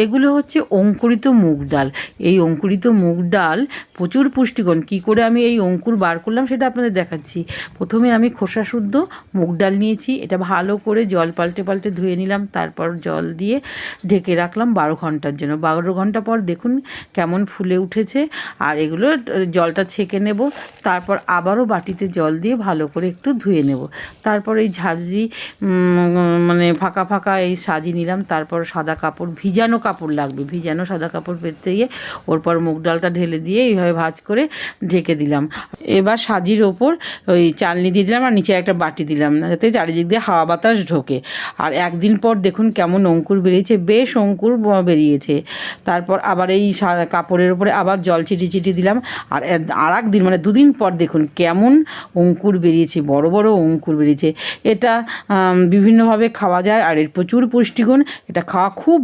এগুলো হচ্ছে অঙ্কুরিত মুগ ডাল। এই অঙ্কুরিত মুগ ডাল প্রচুর পুষ্টিগুণ। কী করে আমি এই অঙ্কুর বার করলাম সেটা আপনাদের দেখাচ্ছি। প্রথমে আমি খোসা শুদ্ধ মুগ ডাল নিয়েছি, এটা ভালো করে জল পাল্টে পাল্টে ধুয়ে নিলাম, তারপর জল দিয়ে ঢেকে রাখলাম 12 ঘন্টার জন্য। 12 ঘন্টা পর দেখুন কেমন ফুলে উঠেছে। আর এগুলো জলটা ছেঁকে নেব, তারপর আবারও বাটিতে জল দিয়ে ভালো করে একটু ধুয়ে নেব। তারপর এই ঝাঁঝরি মানে ফাঁকা ফাঁকা এই সাজিয়ে নিলাম। তারপর সাদা কাপড়, ভিজানো কাপড় লাগবে, ভিজানো সাদা কাপড় পেতে গিয়ে ওর পর মুগ ডালটা ঢেলে দিয়ে এইভাবে ভাঁজ করে ঢেকে দিলাম। এবার সাজির ওপর ওই চালনি দিয়ে দিলাম আর নিচে একটা বাটি দিলাম, যাতে চারিদিক দিয়ে হাওয়া বাতাস ঢোকে। আর একদিন পর দেখুন কেমন অঙ্কুর বেরিয়েছে, বেশ অঙ্কুর বেরিয়েছে। তারপর আবার এই কাপড়ের উপরে আবার জল ছিটিয়ে দিলাম। আর একদিন মানে 2 দিন পর দেখুন কেমন অঙ্কুর বেরিয়েছে, বড় বড় অঙ্কুর বেরিয়েছে। এটা বিভিন্নভাবে খাওয়া যায় আর এর প্রচুর পুষ্টিগুণ। এটা খাওয়া খুব